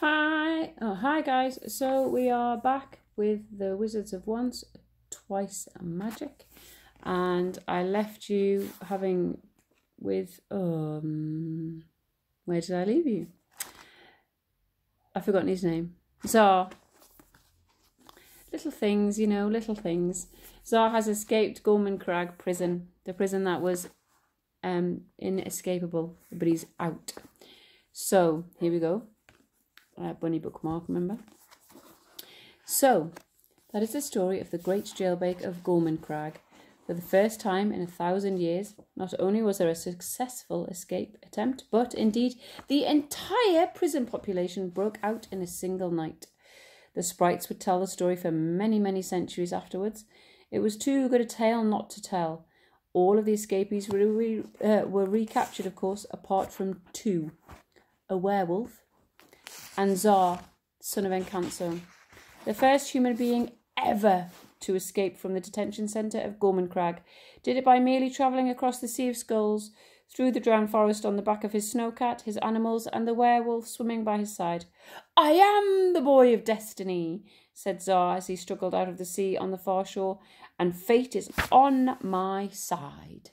Hi guys. So we are back with the Wizards of Once, Twice Magic, and I left you having with where did I leave you? I've forgotten his name. Zar. Little things, little things. Zar has escaped Gorman Crag prison, the prison that was inescapable, but he's out. So here we go. Bunny bookmark, remember? So, that is the story of the great jailbreak of Gorman Crag. For the first time in 1,000 years, not only was there a successful escape attempt, but indeed the entire prison population broke out in a single night. The sprites would tell the story for many, many centuries afterwards. It was too good a tale not to tell. All of the escapees were recaptured, of course, apart from two. A werewolf and Zar, son of Encanso, the first human being ever to escape from the detention centre of Gorman Crag, did it by merely travelling across the Sea of Skulls, through the drowned forest on the back of his snowcat, his animals, and the werewolf swimming by his side. "I am the boy of destiny," said Zar as he struggled out of the sea on the far shore, "and fate is on my side."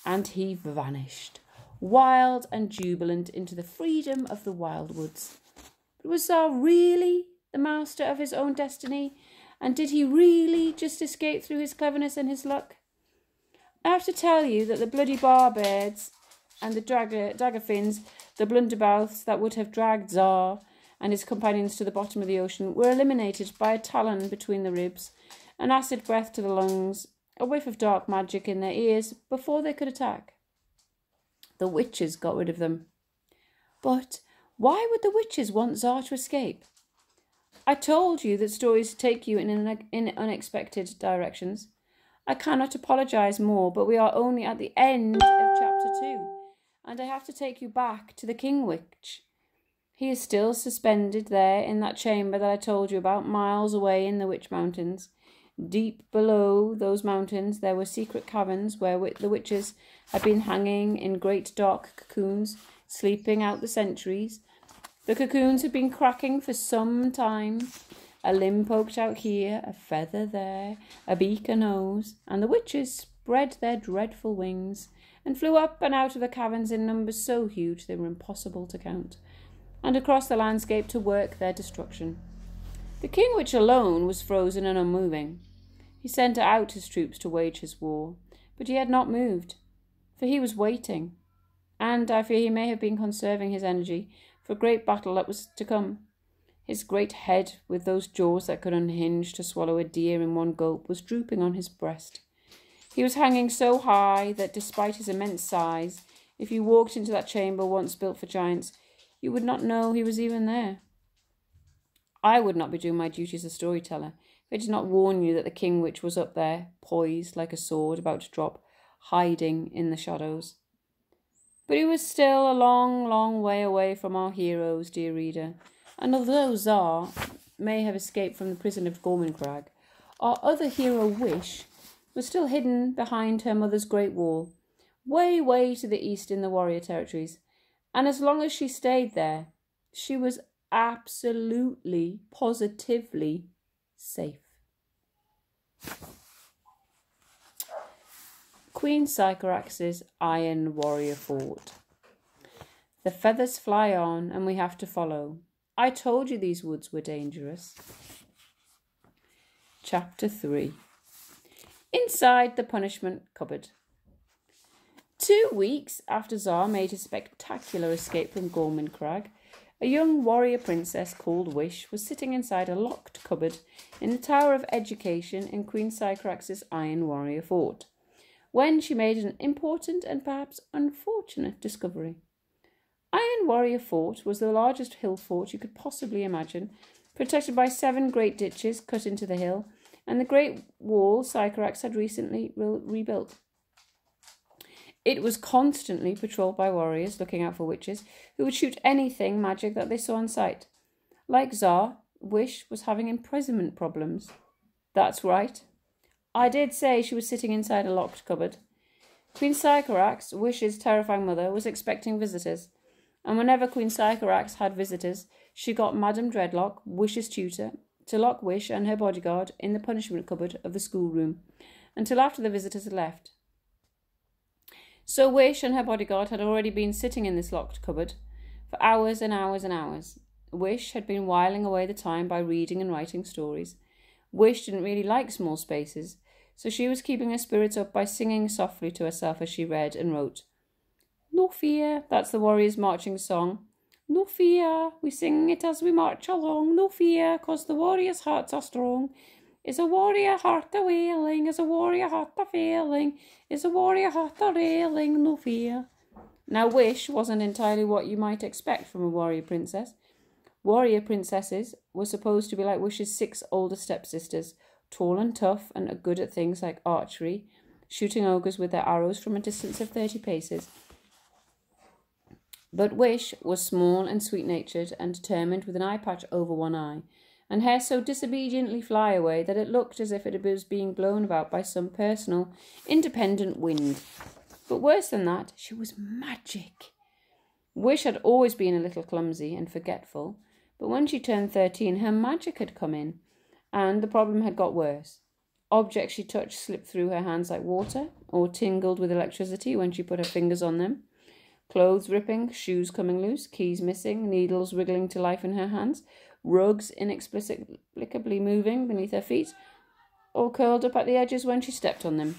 And he vanished, wild and jubilant, into the freedom of the wild woods. But was Zar really the master of his own destiny? And did he really just escape through his cleverness and his luck? I have to tell you that the bloody barbirds and the daggerfins, the blunderbouths that would have dragged Zar and his companions to the bottom of the ocean, were eliminated by a talon between the ribs, an acid breath to the lungs, a whiff of dark magic in their ears before they could attack. The witches got rid of them. But why would the witches want Zar to escape? I told you that stories take you in unexpected directions. I cannot apologise more, but we are only at the end of chapter 2, and I have to take you back to the King Witch. He is still suspended there in that chamber that I told you about, miles away in the Witch Mountains. Deep below those mountains there were secret caverns where the witches had been hanging in great dark cocoons, sleeping out the centuries. The cocoons had been cracking for some time. A limb poked out here, a feather there, a beak, a nose, and the witches spread their dreadful wings and flew up and out of the caverns in numbers so huge they were impossible to count, and across the landscape to work their destruction. The King Witch alone was frozen and unmoving. He sent out his troops to wage his war, but he had not moved, for he was waiting, and I fear he may have been conserving his energy for a great battle that was to come. His great head, with those jaws that could unhinge to swallow a deer in one gulp, was drooping on his breast. He was hanging so high that, despite his immense size, if you walked into that chamber once built for giants, you would not know he was even there. I would not be doing my duty as a storyteller if I did not warn you that the King Witch was up there, poised like a sword about to drop, hiding in the shadows. But he was still a long, long way away from our heroes, dear reader, and although Zar may have escaped from the prison of Gorman Crag, our other hero, Wish, was still hidden behind her mother's great wall, way, way to the east in the warrior territories, and as long as she stayed there, she was absolutely, positively safe. Queen Sycorax's Iron Warrior Fort. The feathers fly on, and we have to follow. I told you these woods were dangerous. Chapter 3. Inside the punishment cupboard. 2 weeks after Zar made his spectacular escape from Gorman Crag, a young warrior princess called Wish was sitting inside a locked cupboard in the Tower of Education in Queen Sycorax's Iron Warrior Fort, when she made an important and perhaps unfortunate discovery. Iron Warrior Fort was the largest hill fort you could possibly imagine, protected by 7 great ditches cut into the hill, and the great wall Sycorax had recently rebuilt. It was constantly patrolled by warriors looking out for witches who would shoot anything magic that they saw in sight. Like Zar, Wish was having imprisonment problems. That's right. I did say she was sitting inside a locked cupboard. Queen Sycorax, Wish's terrifying mother, was expecting visitors, and whenever Queen Sycorax had visitors, she got Madame Dreadlock, Wish's tutor, to lock Wish and her bodyguard in the punishment cupboard of the schoolroom until after the visitors had left. So Wish and her bodyguard had already been sitting in this locked cupboard for hours and hours and hours. Wish had been whiling away the time by reading and writing stories. Wish didn't really like small spaces, so she was keeping her spirits up by singing softly to herself as she read and wrote. No fear, that's the warriors' marching song. No fear, we sing it as we march along. No fear, 'cause the warriors' hearts are strong. Is a warrior heart a wailing? Is a warrior heart a failing? Is a warrior heart a railing? No fear. Now, Wish wasn't entirely what you might expect from a warrior princess. Warrior princesses were supposed to be like Wish's 6 older stepsisters, tall and tough and good at things like archery, shooting ogres with their arrows from a distance of 30 paces. But Wish was small and sweet-natured and determined, with an eye patch over one eye, and hair so disobediently fly away that it looked as if it was being blown about by some personal, independent wind. But worse than that, she was magic. Wish had always been a little clumsy and forgetful, but when she turned 13, her magic had come in, and the problem had got worse. Objects she touched slipped through her hands like water, or tingled with electricity when she put her fingers on them. Clothes ripping, shoes coming loose, keys missing, needles wriggling to life in her hands, rugs inexplicably moving beneath her feet, or curled up at the edges when she stepped on them.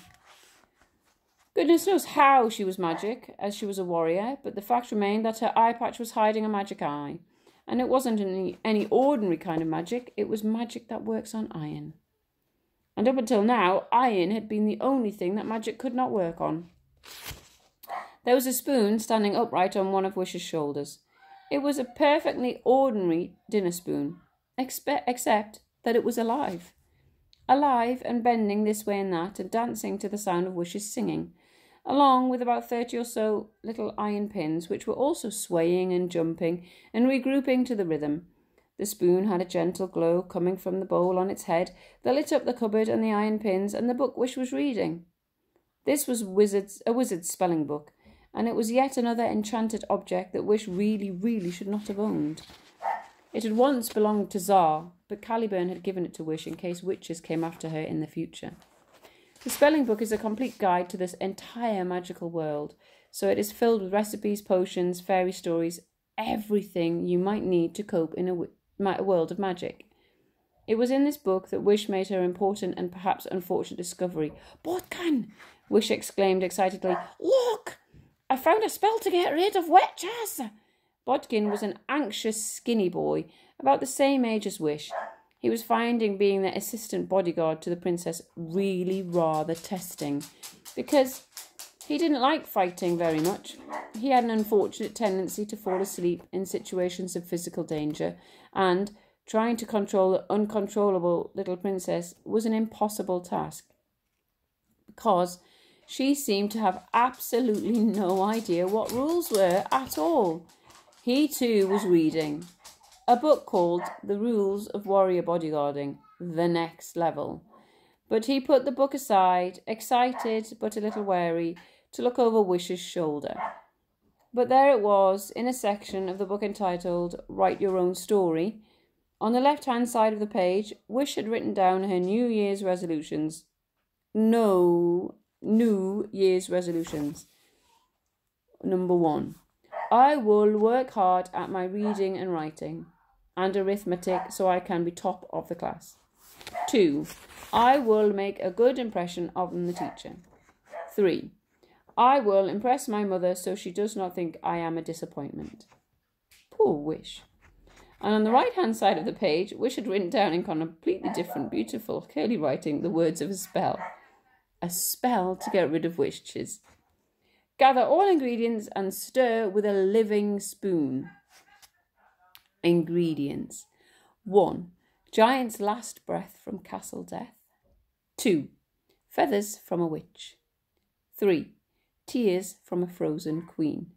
Goodness knows how she was magic, as she was a warrior, but the fact remained that her eye patch was hiding a magic eye. And it wasn't any ordinary kind of magic, it was magic that works on iron. And up until now, iron had been the only thing that magic could not work on. There was a spoon standing upright on one of Wish's shoulders. It was a perfectly ordinary dinner spoon, except that it was alive. Alive and bending this way and that and dancing to the sound of Wish's singing, along with about 30 or so little iron pins, which were also swaying and jumping and regrouping to the rhythm. The spoon had a gentle glow coming from the bowl on its head that lit up the cupboard and the iron pins and the book Wish was reading. This was a wizard's spelling book, and it was yet another enchanted object that Wish really should not have owned. It had once belonged to Tsar, but Caliburn had given it to Wish in case witches came after her in the future. The spelling book is a complete guide to this entire magical world, so it is filled with recipes, potions, fairy stories, everything you might need to cope in a world of magic. It was in this book that Wish made her important and perhaps unfortunate discovery. "Bodkin!" Wish exclaimed excitedly. "Look! I found a spell to get rid of witches!" Bodkin was an anxious, skinny boy, about the same age as Wish. He was finding being the assistant bodyguard to the princess really rather testing, because he didn't like fighting very much. He had an unfortunate tendency to fall asleep in situations of physical danger, and trying to control the uncontrollable little princess was an impossible task, because she seemed to have absolutely no idea what rules were at all. He too was reading a book called The Rules of Warrior Bodyguarding, The Next Level. But he put the book aside, excited but a little wary, to look over Wish's shoulder. But there it was, in a section of the book entitled Write Your Own Story. On the left-hand side of the page, Wish had written down her New Year's resolutions. No, New Year's resolutions. Number 1. I will work hard at my reading and writing and arithmetic so I can be top of the class. 2. I will make a good impression on the teacher. 3. I will impress my mother so she does not think I am a disappointment. Poor Wish. And on the right-hand side of the page, Wish had written down in completely different, beautiful, curly writing the words of a spell. A spell to get rid of witches. Gather all ingredients and stir with a living spoon. Ingredients. 1. Giant's last breath from Castle Death. 2. Feathers from a witch. 3. Tears from a frozen queen.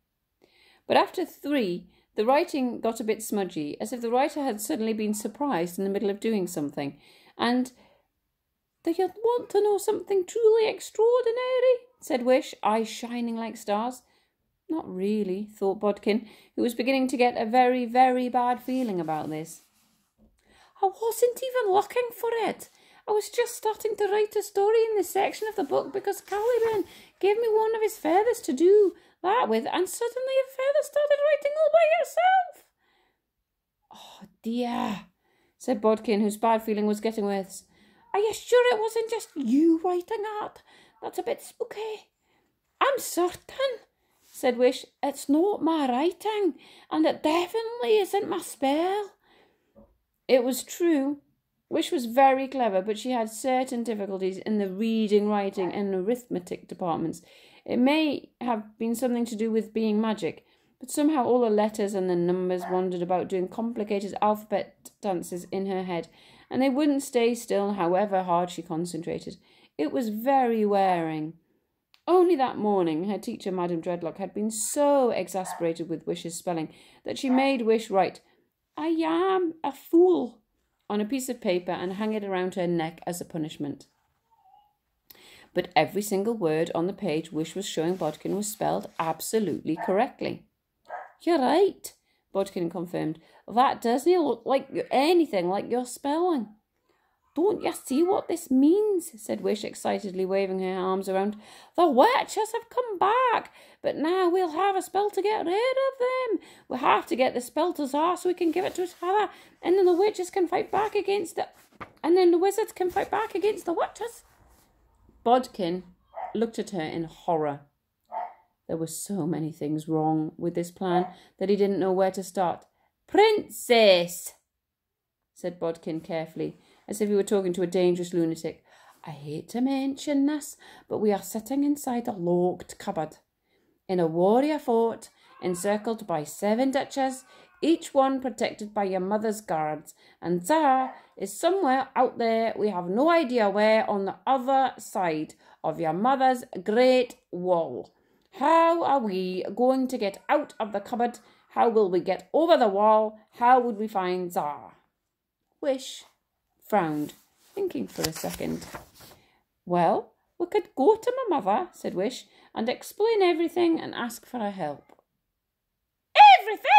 But after 3, the writing got a bit smudgy, as if the writer had suddenly been surprised in the middle of doing something, and "Do you want to know something truly extraordinary?" said Wish, eyes shining like stars. Not really, thought Bodkin, who was beginning to get a very, very bad feeling about this. I wasn't even looking for it. I was just starting to write a story in this section of the book because Caliban gave me one of his feathers to do that with, and suddenly a feather started writing all by itself. Oh dear, said Bodkin, whose bad feeling was getting worse. Are you sure it wasn't just you writing that? That's a bit spooky. I'm certain, said Wish, it's not my writing, and it definitely isn't my spell. It was true. Wish was very clever, but she had certain difficulties in the reading, writing, and arithmetic departments. It may have been something to do with being magic, but somehow all the letters and the numbers wandered about doing complicated alphabet dances in her head, and they wouldn't stay still however hard she concentrated. It was very wearing. Only that morning her teacher, Madame Dreadlock, had been so exasperated with Wish's spelling that she made Wish write, I am a fool, on a piece of paper and hang it around her neck as a punishment. But every single word on the page Wish was showing Bodkin was spelled absolutely correctly. You're right, Bodkin confirmed. That doesn't look like anything like your spelling. Don't you see what this means? Said Wish excitedly, waving her arms around. The witches have come back, but now we'll have a spell to get rid of them. We'll have to get the spell to Tsar so we can give it to his father, and then the witches can fight back against it, and then the wizards can fight back against the witches. Bodkin looked at her in horror. There were so many things wrong with this plan that he didn't know where to start. Princess, said Bodkin carefully, as if he were talking to a dangerous lunatic. I hate to mention this, but we are sitting inside a locked cupboard in a warrior fort encircled by 7 ditches, each one protected by your mother's guards, and Tsar is somewhere out there, we have no idea where, on the other side of your mother's great wall. How are we going to get out of the cupboard? How will we get over the wall? How would we find Tsar? Wish frowned, thinking for a second. Well, we could go to my mother, said Wish, and explain everything and ask for her help. Everything?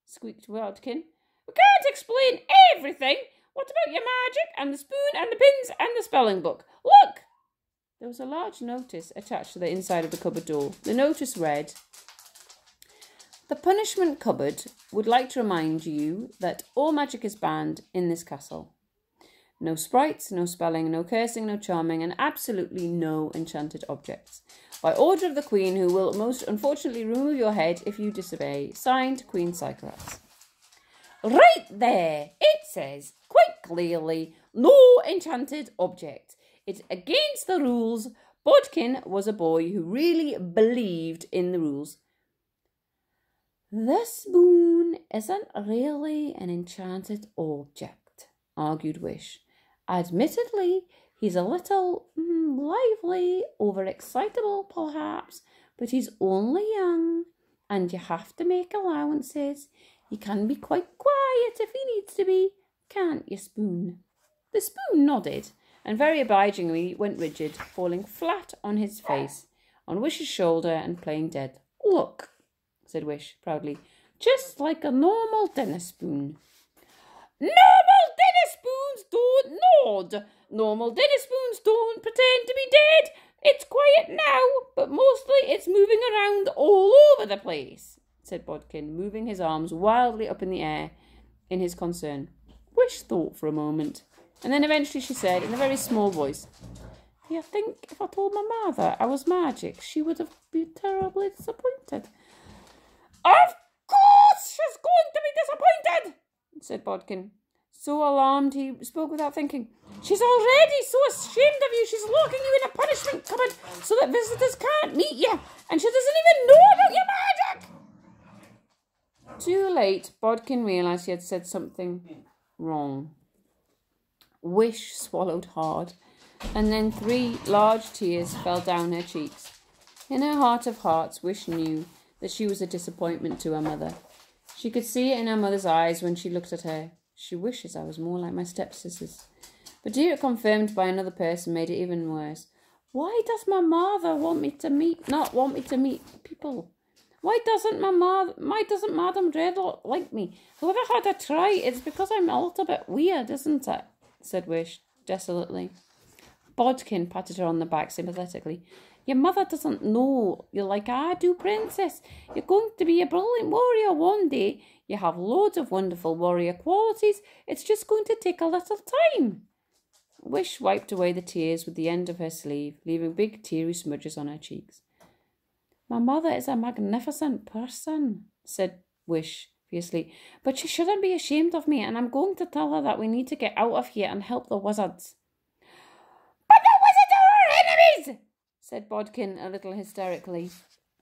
Squeaked Bodkin. We can't explain everything. What about your magic and the spoon and the pins and the spelling book? Look! There was a large notice attached to the inside of the cupboard door. The notice read, The punishment cupboard would like to remind you that all magic is banned in this castle. No sprites, no spelling, no cursing, no charming, and absolutely no enchanted objects. By order of the Queen, who will most unfortunately remove your head if you disobey. Signed, Queen Sycorax. Right there, it says quite clearly, no enchanted object. It's against the rules. Bodkin was a boy who really believed in the rules. The spoon isn't really an enchanted object, argued Wish. Admittedly, he's a little lively, overexcitable perhaps, but he's only young, and you have to make allowances. He can be quite quiet if he needs to be, can't you, Spoon? The Spoon nodded, and very obligingly went rigid, falling flat on his face, on Wish's shoulder, and playing dead. Look, said Wish proudly, just like a normal dinner spoon. Normal dinner spoons don't nod. Normal dinner spoons don't pretend to be dead. It's quiet now, but mostly it's moving around all over the place, said Bodkin, moving his arms wildly up in the air in his concern. Wish thought for a moment, and then eventually she said in a very small voice, Do you think if I told my mother I was magic, she would have been terribly disappointed? Of course she's going to be disappointed, said Bodkin. So alarmed he spoke without thinking. She's already so ashamed of you, she's locking you in a punishment cupboard so that visitors can't meet you, and she doesn't even know about your magic. Too late, Bodkin realised he had said something wrong. Wish swallowed hard, and then 3 large tears fell down her cheeks. In her heart of hearts, Wish knew that she was a disappointment to her mother. She could see it in her mother's eyes when she looked at her. She wishes I was more like my stepsisters. But to hear it confirmed by another person made it even worse. Why does my mother not want me to meet people? Why doesn't Madame Dreadlock like me? Whoever had a try, it's because I'm a little bit weird, isn't it? Said Wish, desolately. Bodkin patted her on the back sympathetically. Your mother doesn't know you like I do, Princess. You're going to be a brilliant warrior one day. You have loads of wonderful warrior qualities. It's just going to take a little time. Wish wiped away the tears with the end of her sleeve, leaving big teary smudges on her cheeks. My mother is a magnificent person, said Wish fiercely, but she shouldn't be ashamed of me, and I'm going to tell her that we need to get out of here and help the wizards. But the wizards are our enemies, said Bodkin a little hysterically.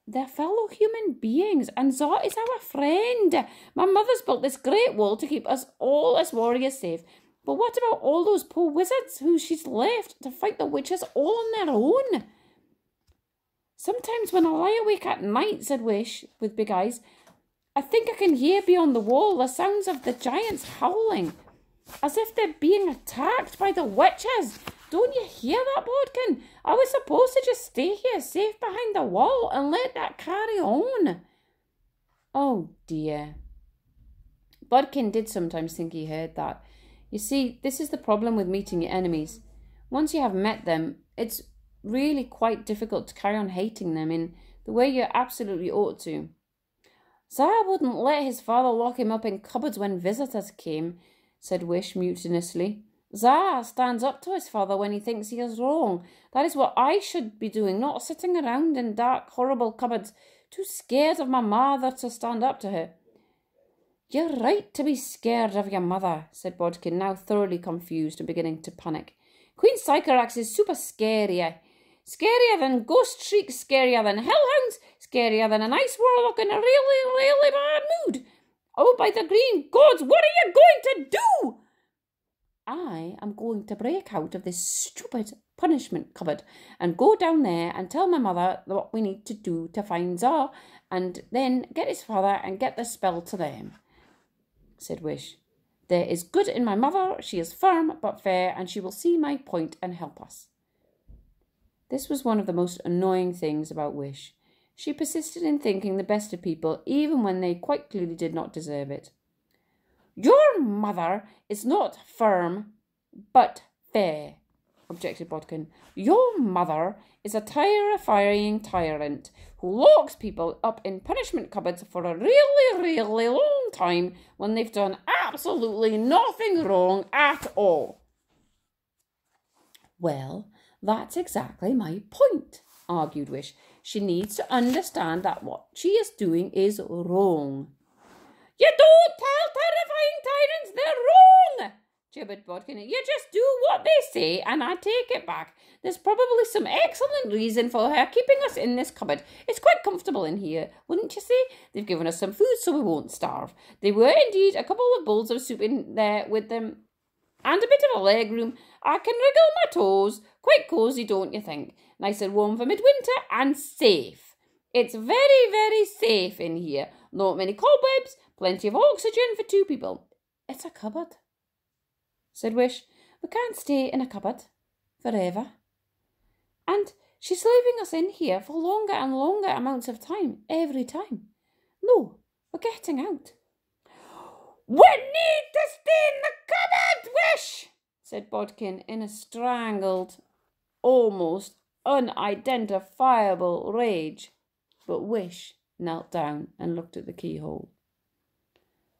They're fellow human beings, and Zot is our friend. My mother's built this great wall to keep us all as warriors safe. But what about all those poor wizards who she's left to fight the witches all on their own? Sometimes when I lie awake at night, said Wish, with big eyes, I think I can hear beyond the wall the sounds of the giants howling, as if they're being attacked by the witches. Don't you hear that, Bodkin? I was supposed to just stay here, safe behind the wall, and let that carry on. Oh, dear. Bodkin did sometimes think he heard that. You see, this is the problem with meeting your enemies. Once you have met them, it's really quite difficult to carry on hating them in the way you absolutely ought to. Zah wouldn't let his father lock him up in cupboards when visitors came, said Wish mutinously. Zah stands up to his father when he thinks he is wrong. That is what I should be doing, not sitting around in dark, horrible cupboards, too scared of my mother to stand up to her. You're right to be scared of your mother, said Bodkin, now thoroughly confused and beginning to panic. Queen Sycorax is super scary. Scarier than ghost shrieks, scarier than hellhounds, scarier than an ice warlock in a really, really bad mood. Oh, by the green gods, what are you going to do? I am going to break out of this stupid punishment cupboard and go down there and tell my mother what we need to do to find Zah, and then get his father and get the spell to them, said Wish. There is good in my mother. She is firm but fair, and she will see my point and help us. This was one of the most annoying things about Wish. She persisted in thinking the best of people, even when they quite clearly did not deserve it. Your mother is not firm, but fair, objected Bodkin. Your mother is a terrifying tyrant who locks people up in punishment cupboards for a really, really long time when they've done absolutely nothing wrong at all. Well, that's exactly my point, argued Wish. She needs to understand that what she is doing is wrong. You don't tell terrifying tyrants they're wrong, gibbered Bodkin. You just do what they say, and I take it back. There's probably some excellent reason for her keeping us in this cupboard. It's quite comfortable in here, wouldn't you say? They've given us some food so we won't starve. There were indeed a couple of bowls of soup in there with them, and a bit of a leg room. I can wriggle my toes. Quite cosy, don't you think? Nice and warm for midwinter, and safe. It's very, very safe in here. Not many cobwebs, plenty of oxygen for 2 people. It's a cupboard, said Wish. We can't stay in a cupboard forever. And she's leaving us in here for longer and longer amounts of time every time. No, we're getting out. We need to stay in the cupboard, Wish, said Bodkin in a strangled, almost unidentifiable rage. But Wish knelt down and looked at the keyhole.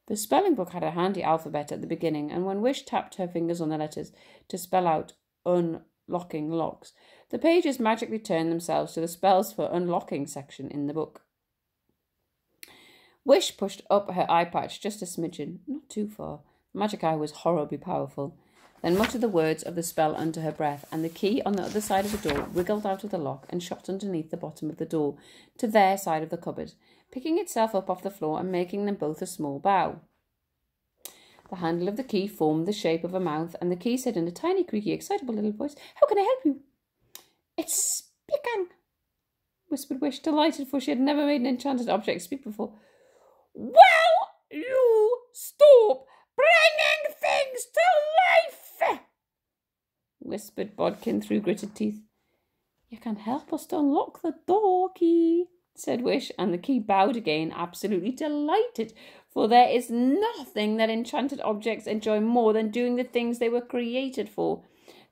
The spelling book had a handy alphabet at the beginning, and when Wish tapped her fingers on the letters to spell out unlocking locks, the pages magically turned themselves to the spells for unlocking section in the book. Wish pushed up her eye patch just a smidgen, not too far. The magic eye was horribly powerful. Then muttered the words of the spell under her breath, and the key on the other side of the door wriggled out of the lock and shot underneath the bottom of the door to their side of the cupboard, picking itself up off the floor and making them both a small bow. The handle of the key formed the shape of a mouth, and the key said in a tiny, creaky, excitable little voice, "How can I help you?" "It's speaking," whispered Wish, delighted, for she had never made an enchanted object speak before. "Will you stop bringing things to life?" whispered Bodkin through gritted teeth. "You can help us to unlock the door key," said Wish, and the key bowed again, absolutely delighted, for there is nothing that enchanted objects enjoy more than doing the things they were created for.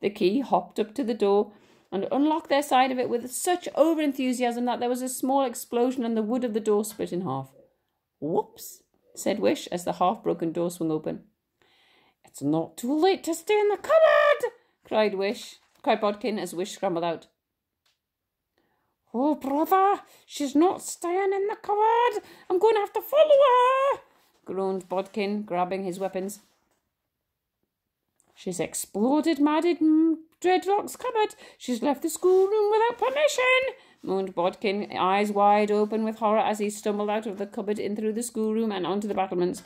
The key hopped up to the door and unlocked their side of it with such over-enthusiasm that there was a small explosion and the wood of the door split in half. "Whoops," said Wish as the half-broken door swung open. "It's not too late to stay in the cupboard," cried Bodkin as Wish scrambled out. "Oh, brother, she's not staying in the cupboard. I'm going to have to follow her," groaned Bodkin, grabbing his weapons. "She's exploded Madam Dreadlock's cupboard. She's left the schoolroom without permission," moaned Bodkin, eyes wide open with horror as he stumbled out of the cupboard in through the schoolroom and onto the battlements.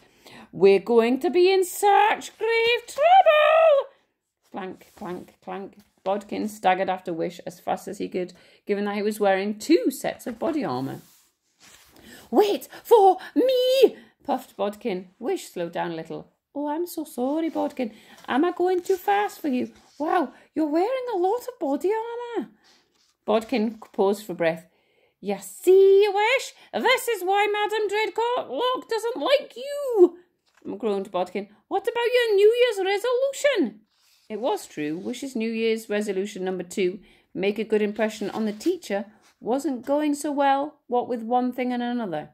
"We're going to be in such grave trouble!" Clank, clank, clank. Bodkin staggered after Wish as fast as he could, given that he was wearing 2 sets of body armour. "Wait for me!" puffed Bodkin. Wish slowed down a little. "Oh, I'm so sorry, Bodkin. Am I going too fast for you? Wow, you're wearing a lot of body armour." Bodkin paused for breath. "You see, Wish, this is why Madam Dreadlock doesn't like you," groaned Bodkin. "What about your New Year's resolution?" It was true. Wish's New Year's resolution number 2, make a good impression on the teacher, wasn't going so well, what with one thing and another.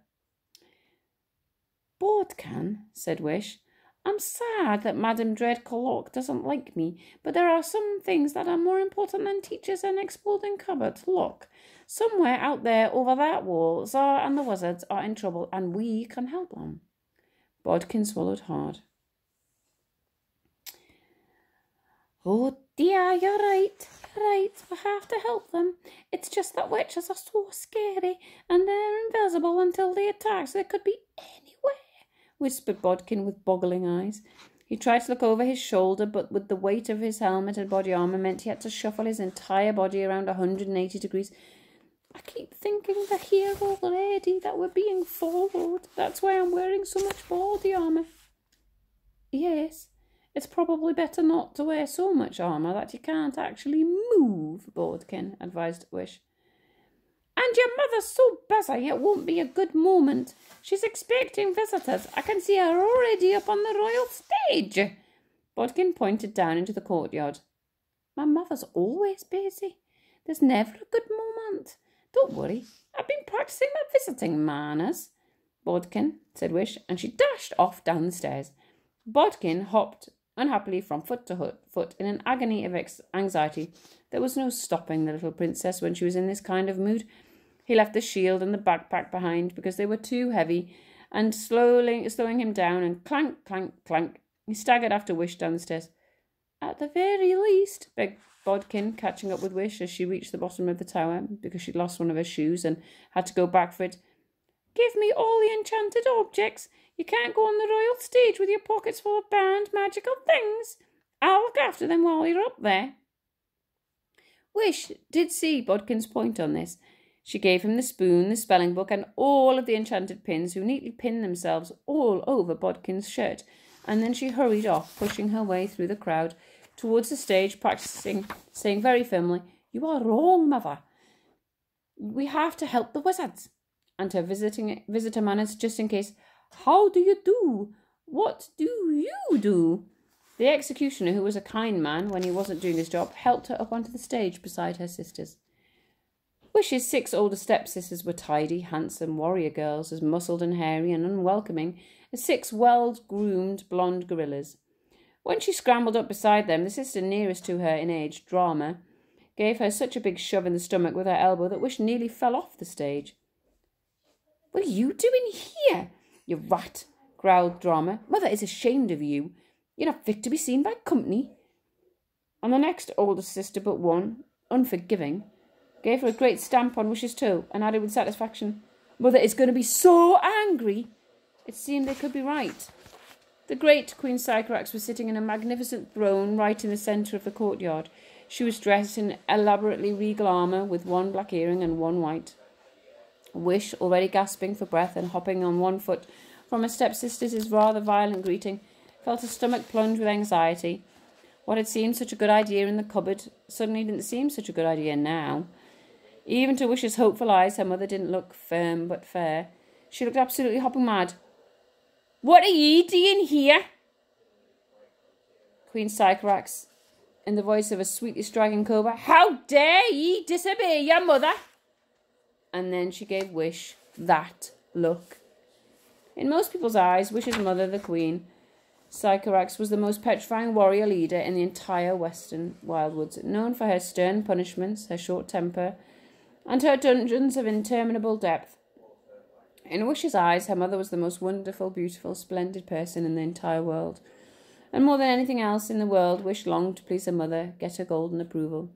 "Bodkin," said Wish, "I'm sad that Madam Dreadlock doesn't like me, but there are some things that are more important than teachers and exploding cupboards. Look, somewhere out there over that wall, Zara and the wizards are in trouble, and we can help them." Bodkin swallowed hard. "Oh dear, you're right. We have to help them. It's just that witches are so scary, and they're invisible until they attack, so they could be anywhere," whispered Bodkin with boggling eyes. He tried to look over his shoulder, but with the weight of his helmet and body armour meant he had to shuffle his entire body around 180 degrees. "I keep thinking they're here already, that we're being followed. That's why I'm wearing so much body armour." "Yes, it's probably better not to wear so much armour that you can't actually move," Bodkin advised Wish. "And your mother's so busy it won't be a good moment. She's expecting visitors. I can see her already up on the royal stage." Bodkin pointed down into the courtyard. "My mother's always busy. There's never a good moment. Don't worry, I've been practising my visiting manners." "Bodkin," said Wish, and she dashed off down the stairs. Bodkin hopped unhappily from foot to foot in an agony of anxiety. There was no stopping the little princess when she was in this kind of mood. He left the shield and the backpack behind because they were too heavy, and slowing him down, and clank, clank, clank, he staggered after Wish down the stairs. "At the very least," begged Bodkin, catching up with Wish as she reached the bottom of the tower because she'd lost one of her shoes and had to go back for it, "give me all the enchanted objects. You can't go on the royal stage with your pockets full of banned magical things. I'll look after them while you're up there." Wish did see Bodkin's point on this. She gave him the spoon, the spelling book, and all of the enchanted pins, who neatly pinned themselves all over Bodkin's shirt, and then she hurried off, pushing her way through the crowd towards the stage, practising, saying very firmly, "You are wrong, mother. We have to help the wizards." And her visitor manners, just in case, "How do you do? What do you do?" The executioner, who was a kind man when he wasn't doing his job, helped her up onto the stage beside her sisters. Wish's 6 older stepsisters were tidy, handsome warrior girls, as muscled and hairy and unwelcoming as 6 well-groomed blonde gorillas. When she scrambled up beside them, the sister nearest to her in age, Drama, gave her such a big shove in the stomach with her elbow that Wish nearly fell off the stage. "What are you doing here, you rat?" growled Drama. "Mother is ashamed of you. You're not fit to be seen by company." And the next oldest sister but one, Unforgiving, gave her a great stamp on Wish's toe and added with satisfaction, "Mother is going to be so angry." It seemed they could be right. The great Queen Sycorax was sitting in a magnificent throne right in the centre of the courtyard. She was dressed in elaborately regal armour with 1 black earring and 1 white. Wish, already gasping for breath and hopping on 1 foot from her stepsister's rather violent greeting, felt his stomach plunge with anxiety. What had seemed such a good idea in the cupboard suddenly didn't seem such a good idea now. Even to Wish's hopeful eyes, her mother didn't look firm but fair. She looked absolutely hopping mad. "What are ye doing here?" Queen Sycorax, in the voice of a sweetly striking cobra. "How dare ye disobey your mother?" And then she gave Wish that look. In most people's eyes, Wish's mother, the Queen Sycorax, was the most petrifying warrior leader in the entire western wildwoods, known for her stern punishments, her short temper, and her dungeons of interminable depth. In Wish's eyes, her mother was the most wonderful, beautiful, splendid person in the entire world. And more than anything else in the world, Wish longed to please her mother, get her golden approval.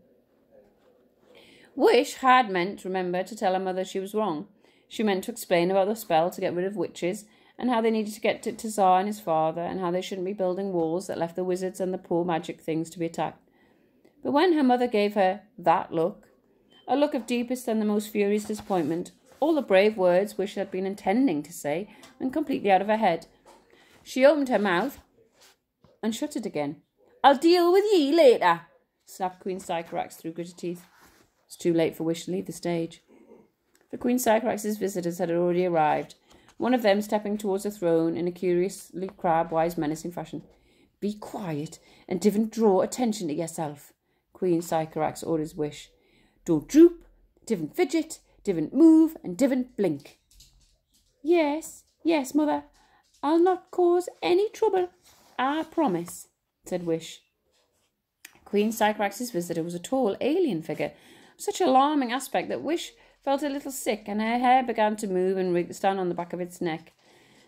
Wish had meant, remember, to tell her mother she was wrong. She meant to explain about the spell to get rid of witches, and how they needed to get to Tsar and his father, and how they shouldn't be building walls that left the wizards and the poor magic things to be attacked. But when her mother gave her that look, a look of deepest and the most furious disappointment, all the brave words Wish had been intending to say went completely out of her head. She opened her mouth and shut it again. "I'll deal with ye later," snapped Queen Sycorax through gritted teeth. It was too late for Wish to leave the stage. For Queen Sycorax's visitors had already arrived, one of them stepping towards the throne in a curiously crab-wise menacing fashion. "Be quiet and divn't draw attention to yourself," Queen Sycorax orders Wish. "Don't droop, divn't fidget, divn't move, and divn't blink." Yes, mother. I'll not cause any trouble, I promise," said Wish. Queen Sycorax's visitor was a tall, alien figure, of such alarming aspect that Wish felt a little sick, and her hair began to move and stand on the back of its neck,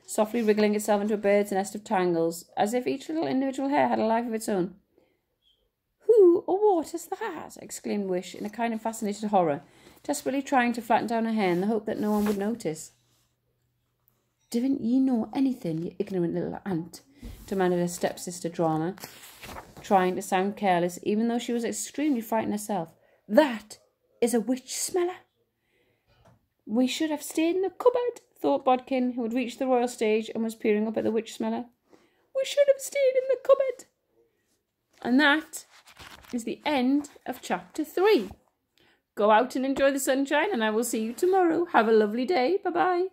softly wriggling itself into a bird's nest of tangles, as if each little individual hair had a life of its own. "Who or what is that?" exclaimed Wish in a kind of fascinated horror, desperately trying to flatten down her hair in the hope that no one would notice. "Didn't ye know anything, you ignorant little ant?" demanded her stepsister Drama, trying to sound careless, even though she was extremely frightened herself. "That is a witch smeller." "We should have stayed in the cupboard," thought Bodkin, who had reached the royal stage and was peering up at the witch smeller. "We should have stayed in the cupboard." And that is the end of chapter 3. Go out and enjoy the sunshine, and I will see you tomorrow. Have a lovely day. Bye-bye.